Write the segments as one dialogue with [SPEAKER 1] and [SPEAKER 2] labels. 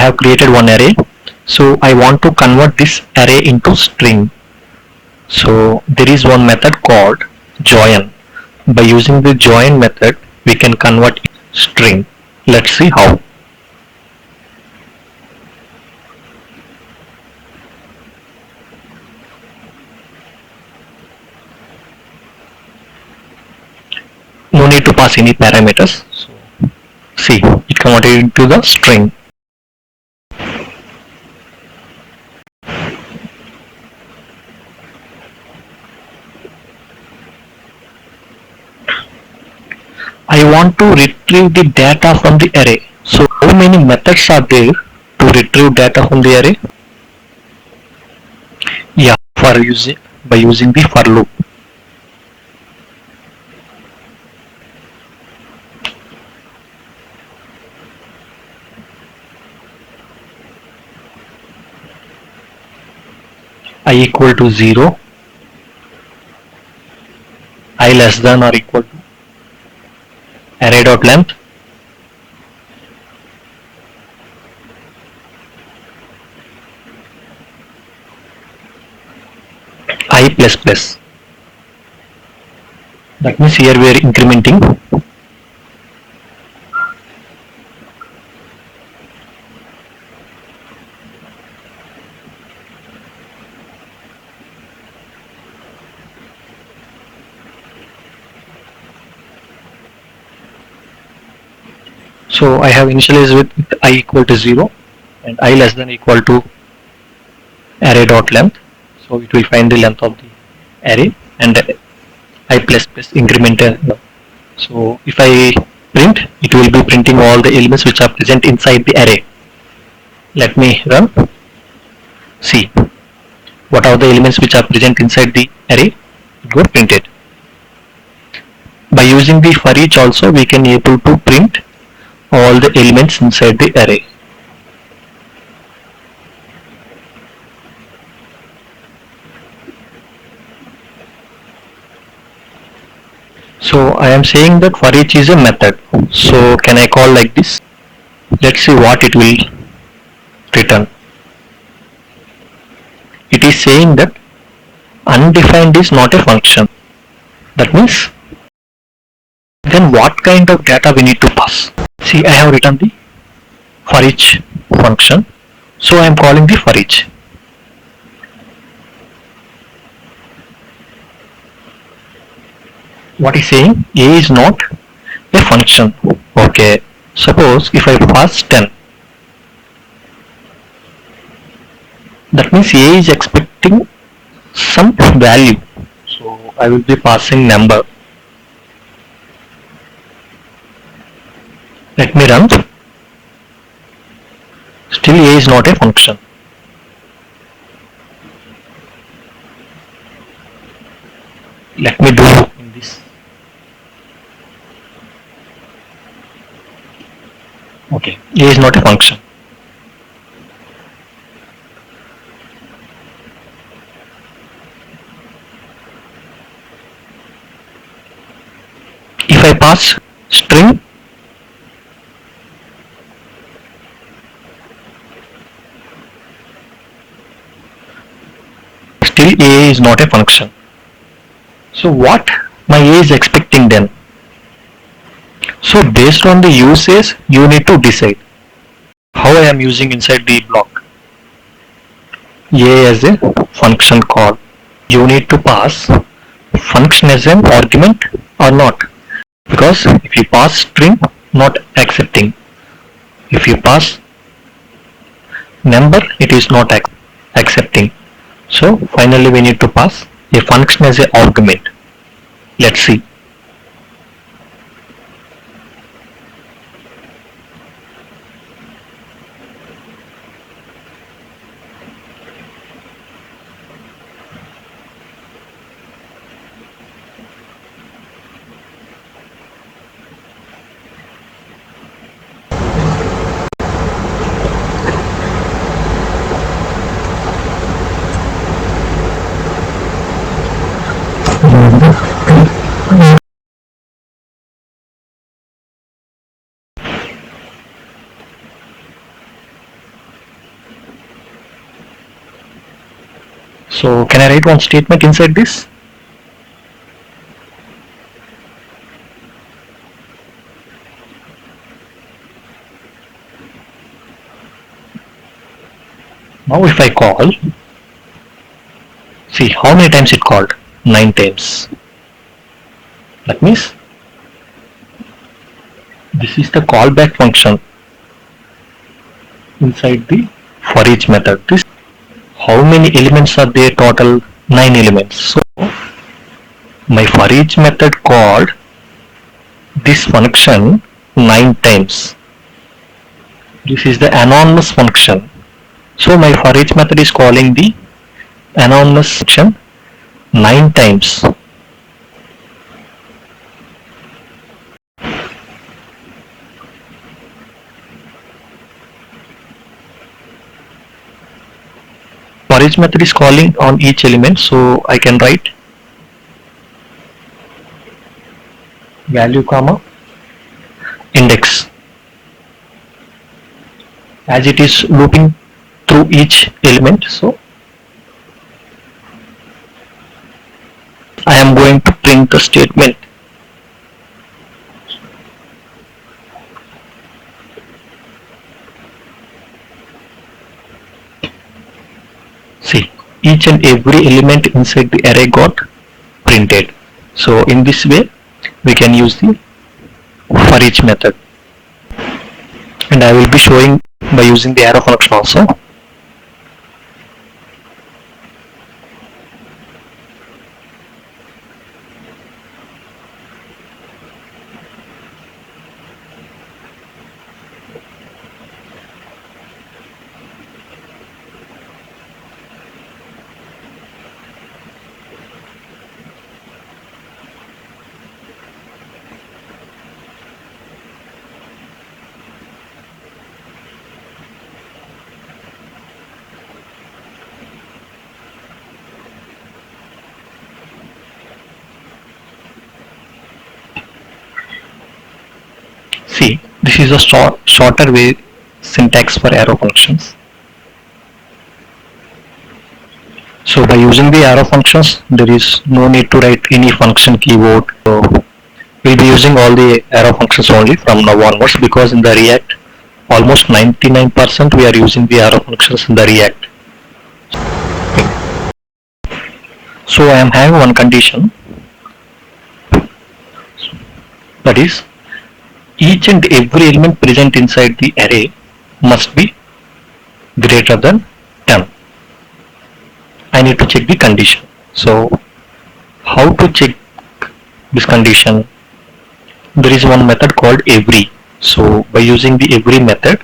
[SPEAKER 1] have created one array. So I want to convert this array into string. So there is one method called join. By using the join method, we can convert string. Let's see how. No need to pass any parameters. So see, it converted into the string. I want to retrieve the data from the array. So how many methods are there to retrieve data from the array? Yeah, by using the for loop. I equal to 0, I less than or equal to array dot length, I plus plus. That means here we are incrementing. So I have initialized with I equal to 0 and I less than equal to array dot length. So it will find the length of the array and I plus plus incremental. So if I print, it will be printing all the elements which are present inside the array. Let me run. See what are the elements which are present inside the array. It got printed. By using the for each also, we can able to print all the elements inside the array. So I am saying that for each is a method. So can I call like this? Let's see what it will return. It is saying that undefined is not a function. That means then what kind of data we need to pass? See, I have written the for each function. So I am calling the for each. What is saying? A is not a function. Okay. Suppose if I pass 10, that means A is expecting some value. So I will be passing number. Let me run. Still A is not a function. Let me do in this. Okay, A is not a function. If I pass string, still A is not a function. So what my A is expecting then? So based on the usage, you need to decide how I am using inside the block. A as a function call. You need to pass function as an argument or not. Because if you pass string, not accepting. If you pass number, it is not accepting. So finally we need to pass a function as an argument. Let's see. So can I write one statement inside this? Now if I call, see how many times it called? 9 times. That means this is the callback function inside the for each method. This how many elements are there total? 9 elements. So my for each method called this function 9 times. This is the anonymous function. So my for each method is calling the anonymous function 9 times. For each method is calling on each element, so I can write value comma index, as it is looping through each element. So I am going to print the statement. See, each and every element inside the array got printed. So in this way we can use the for each method, and I will be showing by using the arrow function also. See, this is a shorter way syntax for arrow functions. So by using the arrow functions, there is no need to write any function keyword. So we'll be using all the arrow functions only from now onwards, because in the React, almost 99% we are using the arrow functions in the React. So I am having one condition, that is each and every element present inside the array must be greater than 10. I need to check the condition. So how to check this condition? There is one method called every. So by using the every method,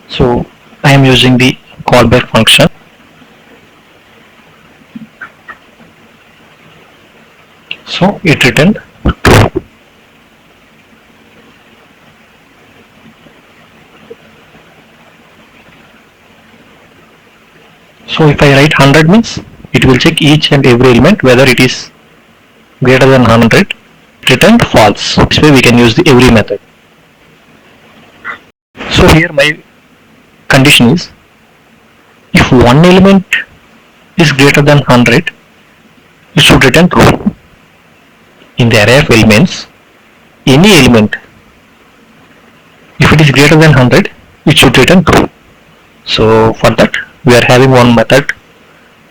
[SPEAKER 1] so I am using the callback function. So it returned true. So if I write 100 means it will check each and every element whether it is greater than 100. Returned false. This way we can use the every method. So here my condition is, if one element is greater than 100, it should return true. In the array of elements, any element, if it is greater than 100, it should return true. So for that we are having one method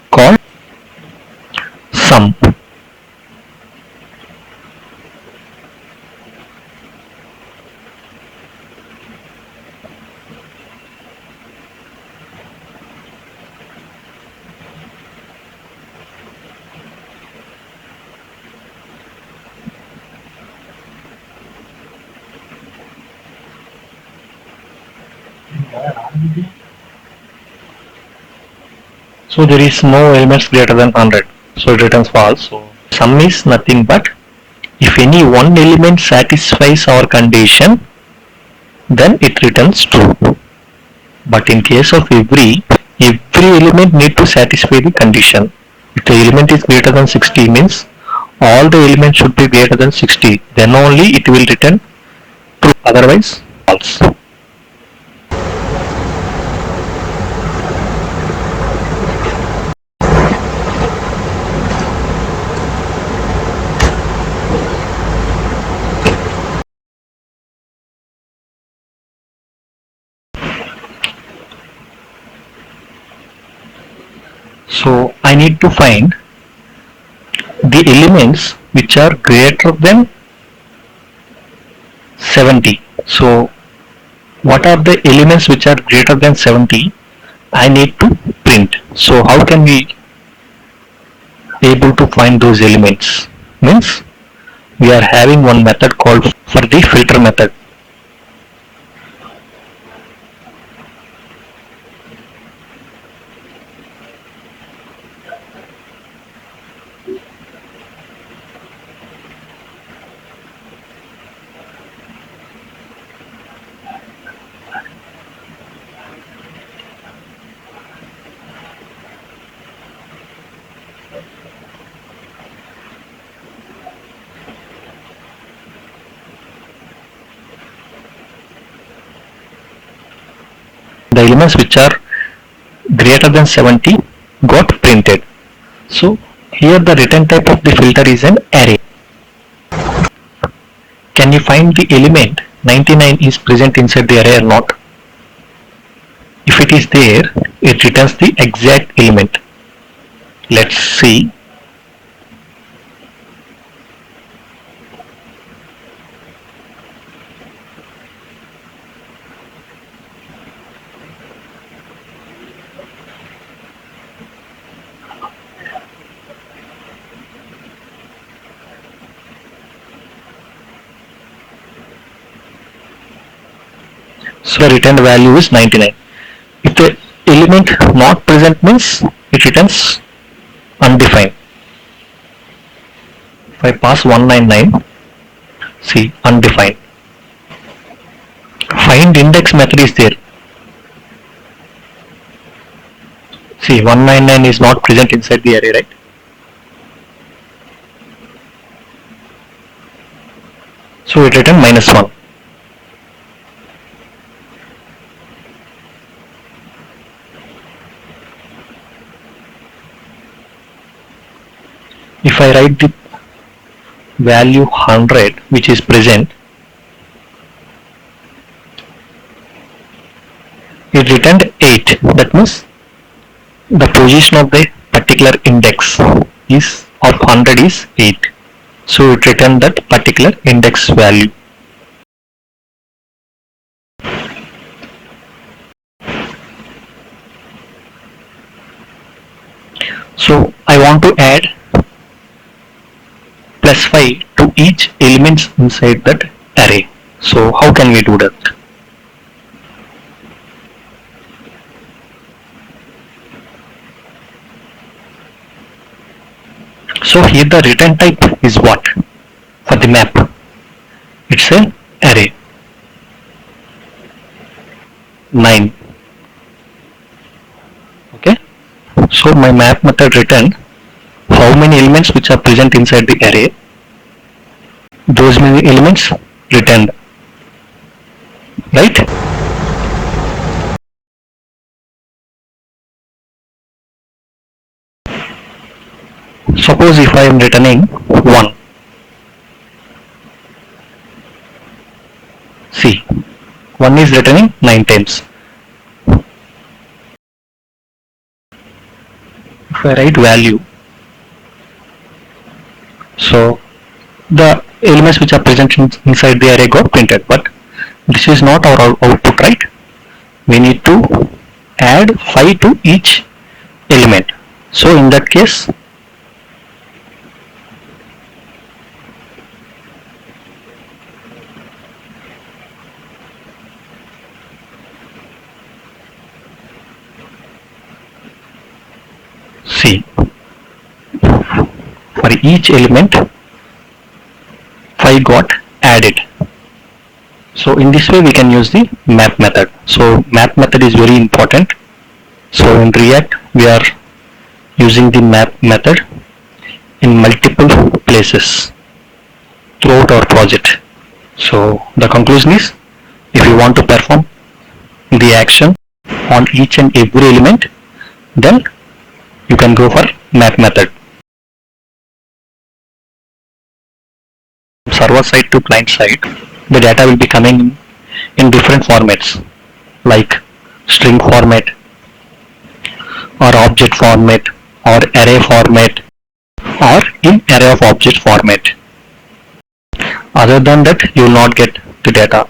[SPEAKER 1] called sum. So there is no elements greater than 100. So it returns false. So sum is nothing but if any one element satisfies our condition, then it returns true. But in case of every element need to satisfy the condition. If the element is greater than 60 means all the elements should be greater than 60. Then only it will return true. Otherwise false. So I need to find the elements which are greater than 70. So what are the elements which are greater than 70? I need to print. So how can we able to find those elements? Means we are having one method called for the filter method. The elements which are greater than 70 got printed. So here the return type of the filter is an array. Can you find the element 99 is present inside the array or not? If it is there, it returns the exact element. Let's see. So the returned value is 99. If the element not present means it returns undefined. If I pass 199, see undefined. Find index method is there. See 199 is not present inside the array, right? So it returned -1. If I write the value 100 which is present, it returned 8. That means the position of the particular index is of 100 is 8. So it returned that particular index value. So I want to add +5 to each elements inside that array. So how can we do that? So here the return type is what? For the map, it's an array. 9. Okay. So my map method returned how many elements which are present inside the array. Those many elements returned, right? Suppose if I am returning 1, see 1 is returning 9 times. If I write value, so the elements which are present inside the array got printed, but this is not our output, right? We need to add 5 to each element. So in that case, see, for each element 5 got added. So in this way we can use the map method. So map method is very important. So in React we are using the map method in multiple places throughout our project. So the conclusion is, if you want to perform the action on each and every element, then you can go for map method. Server side to client side, the data will be coming in different formats like string format or object format or array format or in array of object format. Other than that, you will not get the data.